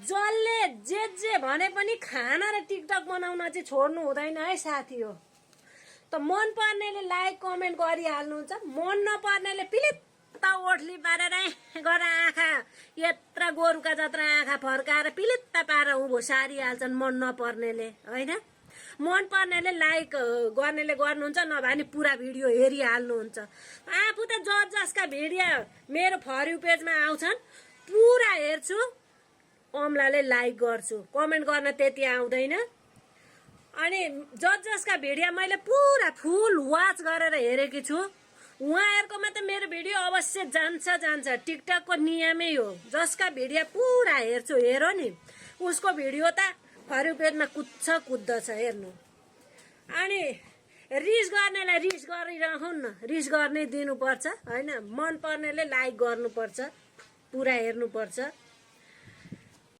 जसले जे भने पनि खाना र टिकटक बनाउन चाहिँ छोड्नु हुँदैन है साथी हो। त मन पर्नेले लाइक कमेन्ट गरिहाल्नुहुन्छ, मन नपर्नेले पिलित्त ओठली पारेर गरेर आँखा यत्र गोरुका जत्र आँखा फर्काएर पिलित्त पारेर उँभो सारिहाल्छन् मन नपर्नेले होइन। मन पर्नेले लाइक गर्नेले गर्नुहुन्छ, नभए नि पुरा भिडियो हेरिहाल्नुहुन्छ। आफू त जसका भिडियो मेरो फर यू पेजमा आउँछन् पुरा हेर्छु, अमलाले लाइक गर्छु, कमेन्ट गर्न त्यति आउँदैन। अनि जसका भिडियो मैले पुरा फुल वाच गरेर हेरेकी छु उहाँहरुकोमा त मेरो भिडियो अवश्य जान्छ। टिकटकको नियमै हो, जसका भिडियो पुरा हेर्छु हेरो नि उसको भिडियो त फर यू पेजमा कुद्दछ हेर्नु। अनि रिस गर्नेलाई रिस गरिरहन् न, रिस गर्नै दिनुपर्छ होइन। मन पर्नेले लाइक गर्नुपर्छ, पुरा हेर्नुपर्छ।